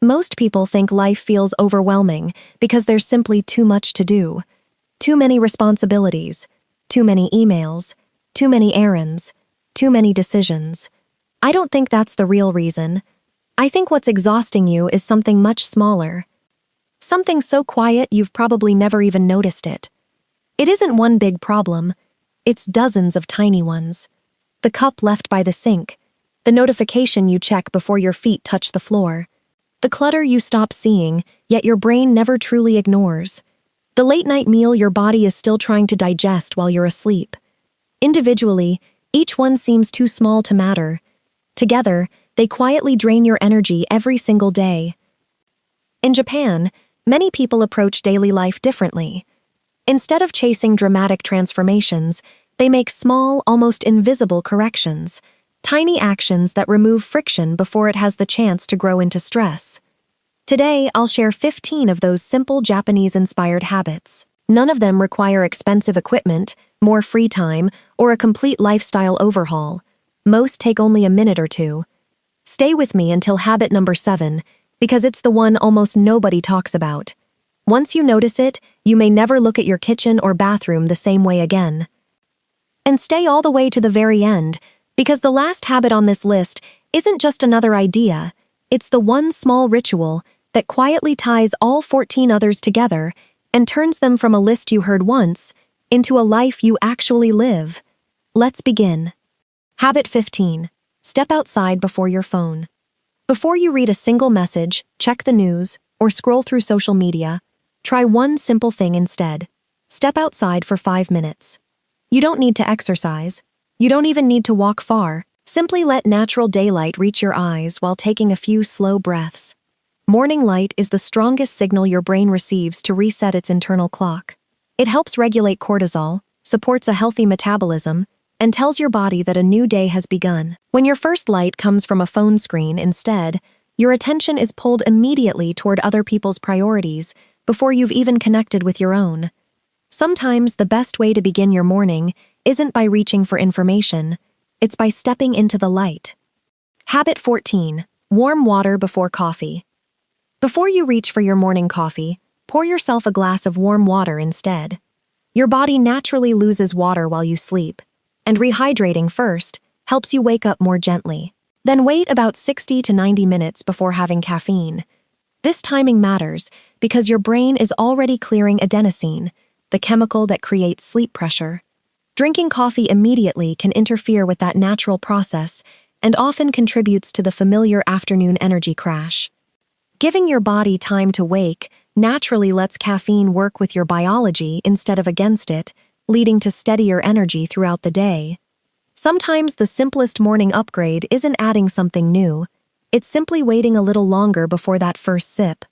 Most people think life feels overwhelming because there's simply too much to do. Too many responsibilities, too many emails, too many errands, too many decisions. I don't think that's the real reason. I think what's exhausting you is something much smaller. Something so quiet you've probably never even noticed it. It isn't one big problem. It's dozens of tiny ones. The cup left by the sink, the notification you check before your feet touch the floor, the clutter you stop seeing, yet your brain never truly ignores, the late-night meal your body is still trying to digest while you're asleep. Individually, each one seems too small to matter. Together, they quietly drain your energy every single day. In Japan, many people approach daily life differently. Instead of chasing dramatic transformations, they make small, almost invisible corrections, tiny actions that remove friction before it has the chance to grow into stress. Today, I'll share 15 of those simple Japanese-inspired habits. None of them require expensive equipment, more free time, or a complete lifestyle overhaul. Most take only a minute or two. Stay with me until habit number 7, because it's the one almost nobody talks about. Once you notice it, you may never look at your kitchen or bathroom the same way again. And stay all the way to the very end, because the last habit on this list isn't just another idea, it's the one small ritual that quietly ties all 14 others together and turns them from a list you heard once into a life you actually live. Let's begin. Habit 15. Step outside before your phone. Before you read a single message, check the news, or scroll through social media, try one simple thing instead. Step outside for 5 minutes. You don't need to exercise. You don't even need to walk far. Simply let natural daylight reach your eyes while taking a few slow breaths. Morning light is the strongest signal your brain receives to reset its internal clock. It helps regulate cortisol, supports a healthy metabolism, and tells your body that a new day has begun. When your first light comes from a phone screen instead, your attention is pulled immediately toward other people's priorities before you've even connected with your own. Sometimes the best way to begin your morning isn't by reaching for information, it's by stepping into the light. Habit 14. Warm water before coffee. Before you reach for your morning coffee, pour yourself a glass of warm water instead. Your body naturally loses water while you sleep, and rehydrating first helps you wake up more gently. Then wait about 60 to 90 minutes before having caffeine. This timing matters because your brain is already clearing adenosine, the chemical that creates sleep pressure. Drinking coffee immediately can interfere with that natural process and often contributes to the familiar afternoon energy crash. Giving your body time to wake naturally lets caffeine work with your biology instead of against it, leading to steadier energy throughout the day. Sometimes the simplest morning upgrade isn't adding something new, it's simply waiting a little longer before that first sip.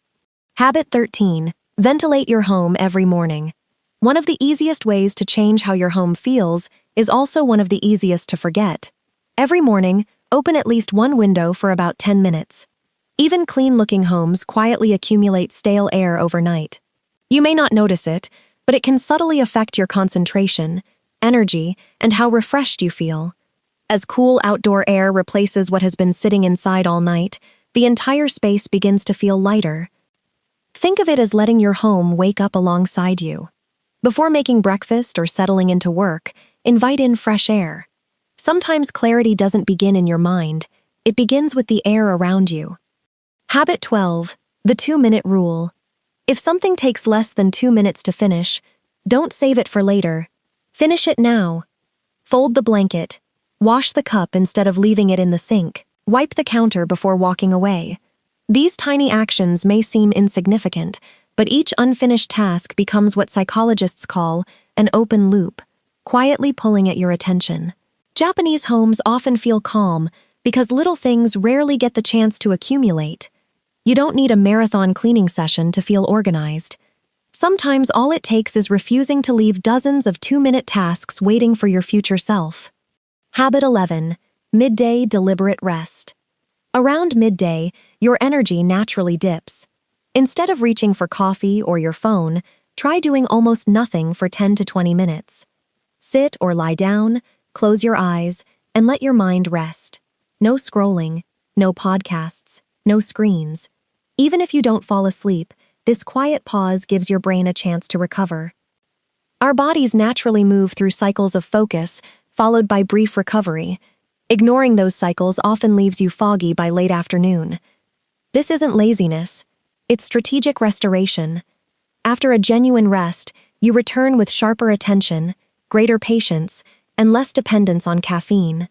Habit 13. Ventilate your home every morning. One of the easiest ways to change how your home feels is also one of the easiest to forget. Every morning, open at least one window for about 10 minutes. Even clean-looking homes quietly accumulate stale air overnight. You may not notice it, but it can subtly affect your concentration, energy, and how refreshed you feel. As cool outdoor air replaces what has been sitting inside all night, the entire space begins to feel lighter. Think of it as letting your home wake up alongside you. Before making breakfast or settling into work, invite in fresh air. Sometimes clarity doesn't begin in your mind, it begins with the air around you. Habit 12. The 2-minute rule. If something takes less than 2 minutes to finish, don't save it for later. Finish it now. Fold the blanket. Wash the cup instead of leaving it in the sink. Wipe the counter before walking away. These tiny actions may seem insignificant, but each unfinished task becomes what psychologists call an open loop, quietly pulling at your attention. Japanese homes often feel calm because little things rarely get the chance to accumulate. You don't need a marathon cleaning session to feel organized. Sometimes all it takes is refusing to leave dozens of 2-minute tasks waiting for your future self. Habit 11. Midday deliberate rest. Around midday, your energy naturally dips. Instead of reaching for coffee or your phone, try doing almost nothing for 10 to 20 minutes. Sit or lie down, close your eyes, and let your mind rest. No scrolling, no podcasts, no screens. Even if you don't fall asleep, this quiet pause gives your brain a chance to recover. Our bodies naturally move through cycles of focus, followed by brief recovery. Ignoring those cycles often leaves you foggy by late afternoon. This isn't laziness, it's strategic restoration. After a genuine rest, you return with sharper attention, greater patience, and less dependence on caffeine.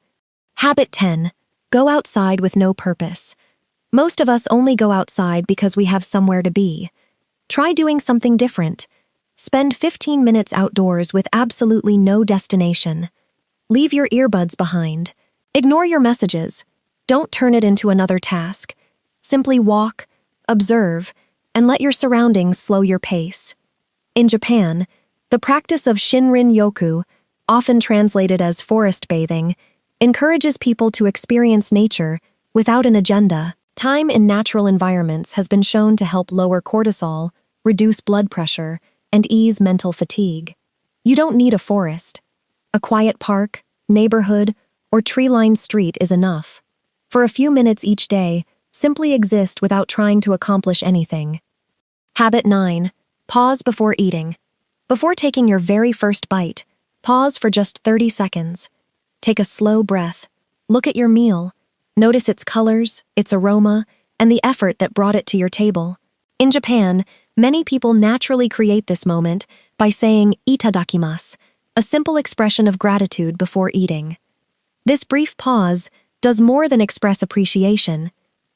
Habit 10. Go outside with no purpose. Most of us only go outside because we have somewhere to be. Try doing something different. Spend 15 minutes outdoors with absolutely no destination. Leave your earbuds behind. Ignore your messages. Don't turn it into another task. Simply walk, observe, and let your surroundings slow your pace. In Japan, the practice of Shinrin-yoku, often translated as forest bathing, encourages people to experience nature without an agenda. Time in natural environments has been shown to help lower cortisol, reduce blood pressure, and ease mental fatigue. You don't need a forest. A quiet park, neighborhood, or tree-lined street is enough. For a few minutes each day, simply exist without trying to accomplish anything. Habit 9. Pause before eating. Before taking your very first bite, pause for just 30 seconds. Take a slow breath. Look at your meal. Notice its colors, its aroma, and the effort that brought it to your table. In Japan, many people naturally create this moment by saying itadakimasu, a simple expression of gratitude before eating. This brief pause does more than express appreciation.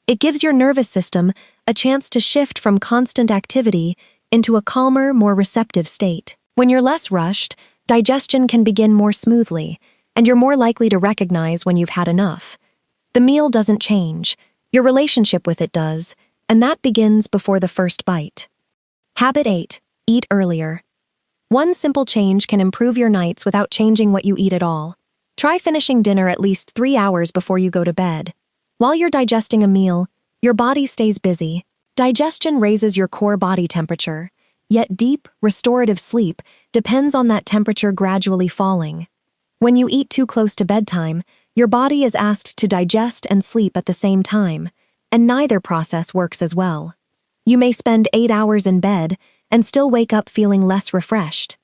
It gives your nervous system a chance to shift from constant activity into a calmer, more receptive state. When you're less rushed, digestion can begin more smoothly, and you're more likely to recognize when you've had enough. The meal doesn't change, your relationship with it does, and that begins before the first bite. Habit 8. Eat earlier. One simple change can improve your nights without changing what you eat at all. Try finishing dinner at least 3 hours before you go to bed. While you're digesting a meal, your body stays busy. Digestion raises your core body temperature, yet deep, restorative sleep depends on that temperature gradually falling. When you eat too close to bedtime, your body is asked to digest and sleep at the same time, and neither process works as well. You may spend 8 hours in bed and still wake up feeling less refreshed.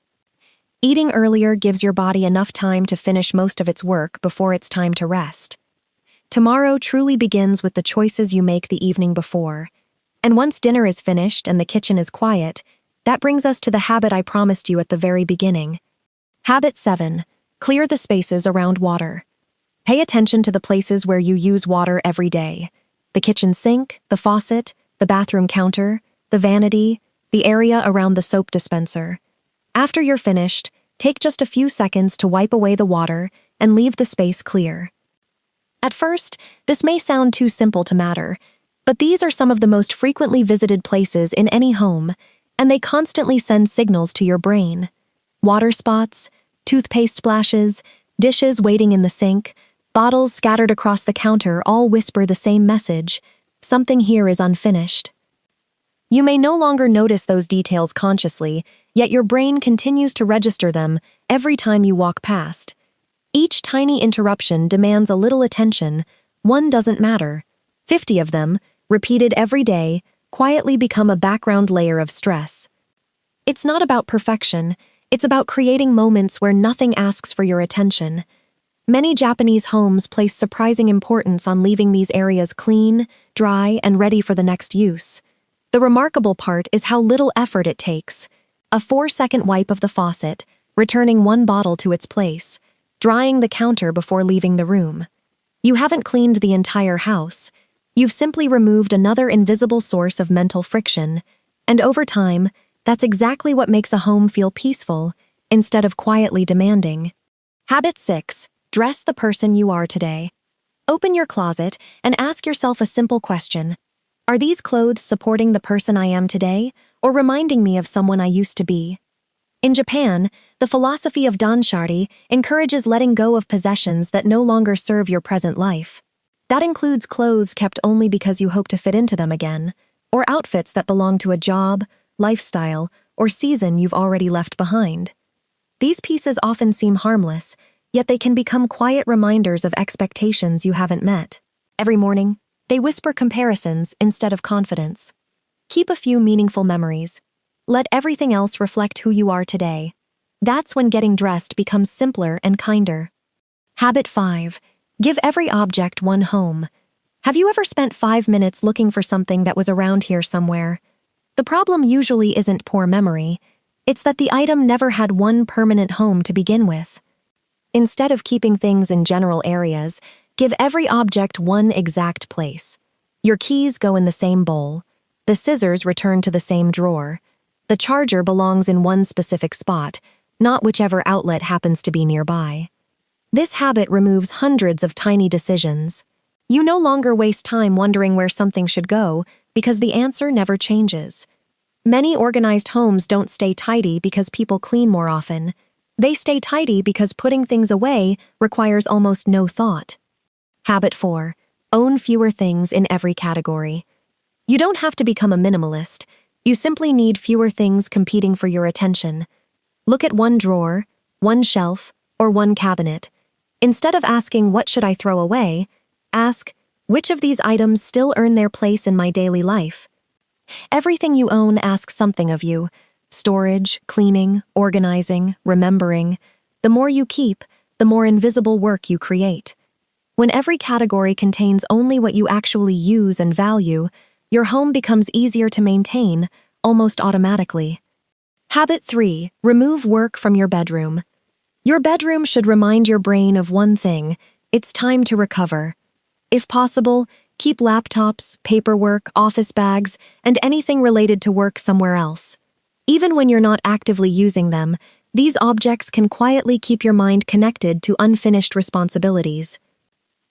Eating earlier gives your body enough time to finish most of its work before it's time to rest. Tomorrow truly begins with the choices you make the evening before. And once dinner is finished and the kitchen is quiet, that brings us to the habit I promised you at the very beginning. Habit 7. Clear the spaces around water. Pay attention to the places where you use water every day. The kitchen sink, the faucet, the bathroom counter, the vanity, the area around the soap dispenser. After you're finished, take just a few seconds to wipe away the water and leave the space clear. At first, this may sound too simple to matter, but these are some of the most frequently visited places in any home, and they constantly send signals to your brain. Water spots, toothpaste splashes, dishes waiting in the sink, bottles scattered across the counter all whisper the same message: something here is unfinished. You may no longer notice those details consciously, yet your brain continues to register them every time you walk past. Each tiny interruption demands a little attention. One doesn't matter. 50 of them, repeated every day, quietly become a background layer of stress. It's not about perfection, it's about creating moments where nothing asks for your attention. Many Japanese homes place surprising importance on leaving these areas clean, dry, and ready for the next use. The remarkable part is how little effort it takes. A 4-second wipe of the faucet, returning one bottle to its place, drying the counter before leaving the room. You haven't cleaned the entire house. You've simply removed another invisible source of mental friction, and over time, that's exactly what makes a home feel peaceful instead of quietly demanding. Habit 6. Dress the person you are today. Open your closet and ask yourself a simple question. Are these clothes supporting the person I am today, or reminding me of someone I used to be? In Japan, the philosophy of danshari encourages letting go of possessions that no longer serve your present life. That includes clothes kept only because you hope to fit into them again, or outfits that belong to a job, lifestyle, or season you've already left behind. These pieces often seem harmless, yet they can become quiet reminders of expectations you haven't met. Every morning, they whisper comparisons instead of confidence. Keep a few meaningful memories. Let everything else reflect who you are today. That's when getting dressed becomes simpler and kinder. Habit 5. Give every object one home. Have you ever spent 5 minutes looking for something that was around here somewhere? The problem usually isn't poor memory. It's that the item never had one permanent home to begin with. Instead of keeping things in general areas, give every object one exact place. Your keys go in the same bowl. The scissors return to the same drawer. The charger belongs in one specific spot, not whichever outlet happens to be nearby. This habit removes hundreds of tiny decisions. You no longer waste time wondering where something should go because the answer never changes. Many organized homes don't stay tidy because people clean more often. They stay tidy because putting things away requires almost no thought. Habit 4. Own fewer things in every category. You don't have to become a minimalist. You simply need fewer things competing for your attention. Look at one drawer, one shelf, or one cabinet. Instead of asking, "What should I throw away?" ask, "Which of these items still earn their place in my daily life?" Everything you own asks something of you: storage, cleaning, organizing, remembering. The more you keep, the more invisible work you create. When every category contains only what you actually use and value, your home becomes easier to maintain, almost automatically. Habit 3. Remove work from your bedroom. Your bedroom should remind your brain of one thing: it's time to recover. If possible, keep laptops, paperwork, office bags, and anything related to work somewhere else. Even when you're not actively using them, these objects can quietly keep your mind connected to unfinished responsibilities.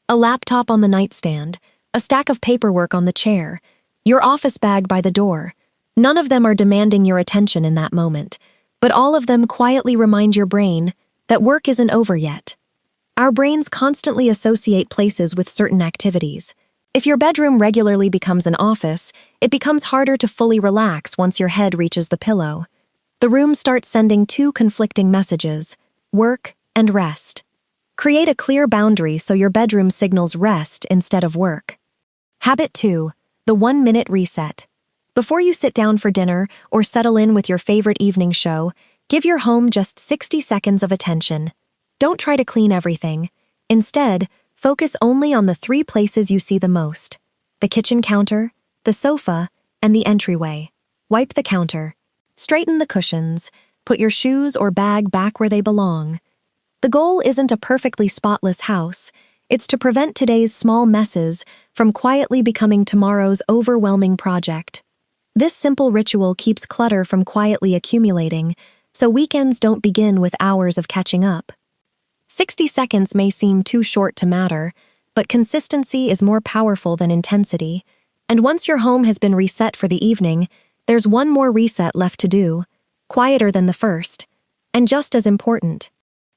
A laptop on the nightstand, a stack of paperwork on the chair, your office bag by the door. None of them are demanding your attention in that moment, but all of them quietly remind your brain that work isn't over yet. Our brains constantly associate places with certain activities. If your bedroom regularly becomes an office, it becomes harder to fully relax once your head reaches the pillow. The room starts sending two conflicting messages: work and rest. Create a clear boundary so your bedroom signals rest instead of work. Habit 2. The 1-minute reset. Before you sit down for dinner or settle in with your favorite evening show, give your home just 60 seconds of attention. Don't try to clean everything. Instead, focus only on the 3 places you see the most: the kitchen counter, the sofa, and the entryway. Wipe the counter. Straighten the cushions. Put your shoes or bag back where they belong. The goal isn't a perfectly spotless house. It's to prevent today's small messes from quietly becoming tomorrow's overwhelming project. This simple ritual keeps clutter from quietly accumulating, so weekends don't begin with hours of catching up. 60 seconds may seem too short to matter, but consistency is more powerful than intensity. And once your home has been reset for the evening, there's one more reset left to do, quieter than the first, and just as important.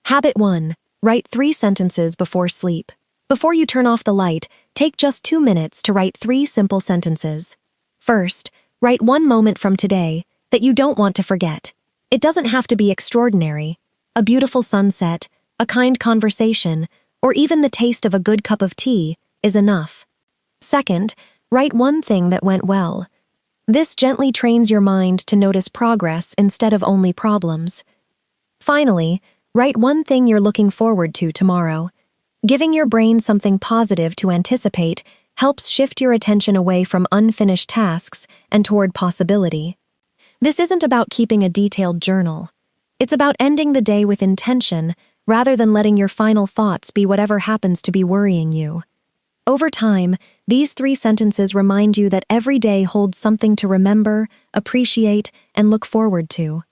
Habit 1. Write 3 sentences before sleep. Before you turn off the light, take just 2 minutes to write 3 simple sentences. First, write one moment from today that you don't want to forget. It doesn't have to be extraordinary. A beautiful sunset, a kind conversation, or even the taste of a good cup of tea is enough. Second, write one thing that went well. This gently trains your mind to notice progress instead of only problems. Finally, write one thing you're looking forward to tomorrow. Giving your brain something positive to anticipate helps shift your attention away from unfinished tasks and toward possibility. This isn't about keeping a detailed journal. It's about ending the day with intention rather than letting your final thoughts be whatever happens to be worrying you. Over time, these 3 sentences remind you that every day holds something to remember, appreciate, and look forward to.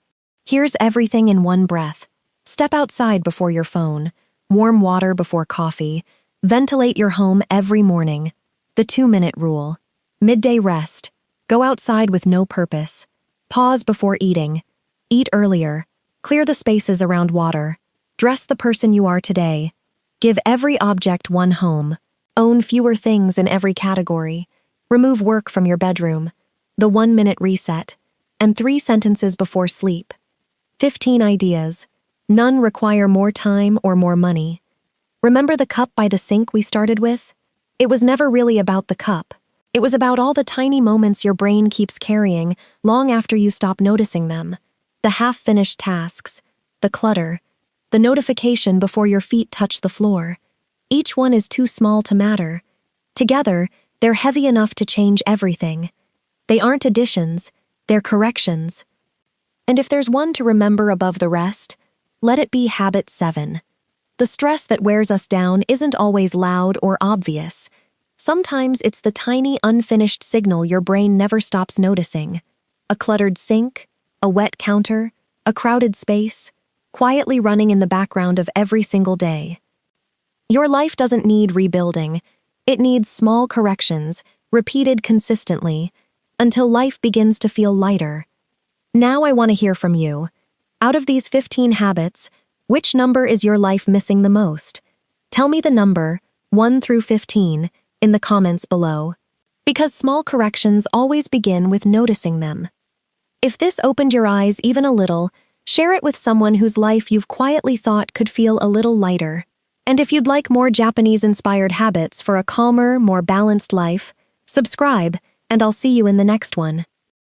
Here's everything in one breath. Step outside before your phone. Warm water before coffee. Ventilate your home every morning. The 2-minute rule. Midday rest. Go outside with no purpose. Pause before eating. Eat earlier. Clear the spaces around water. Dress the person you are today. Give every object one home. Own fewer things in every category. Remove work from your bedroom. The 1-minute reset. And 3 sentences before sleep. 15 ideas. None require more time or more money. Remember the cup by the sink we started with? It was never really about the cup. It was about all the tiny moments your brain keeps carrying long after you stop noticing them. The half-finished tasks, the clutter, the notification before your feet touch the floor. Each one is too small to matter. Together, they're heavy enough to change everything. They aren't additions, they're corrections. And if there's one to remember above the rest, let it be habit 7. The stress that wears us down isn't always loud or obvious. Sometimes it's the tiny, unfinished signal your brain never stops noticing. A cluttered sink, a wet counter, a crowded space, quietly running in the background of every single day. Your life doesn't need rebuilding. It needs small corrections, repeated consistently, until life begins to feel lighter. Now I want to hear from you. Out of these 15 habits, which number is your life missing the most? Tell me the number, 1 through 15, in the comments below. Because small corrections always begin with noticing them. If this opened your eyes even a little, share it with someone whose life you've quietly thought could feel a little lighter. And if you'd like more Japanese-inspired habits for a calmer, more balanced life, subscribe, and I'll see you in the next one.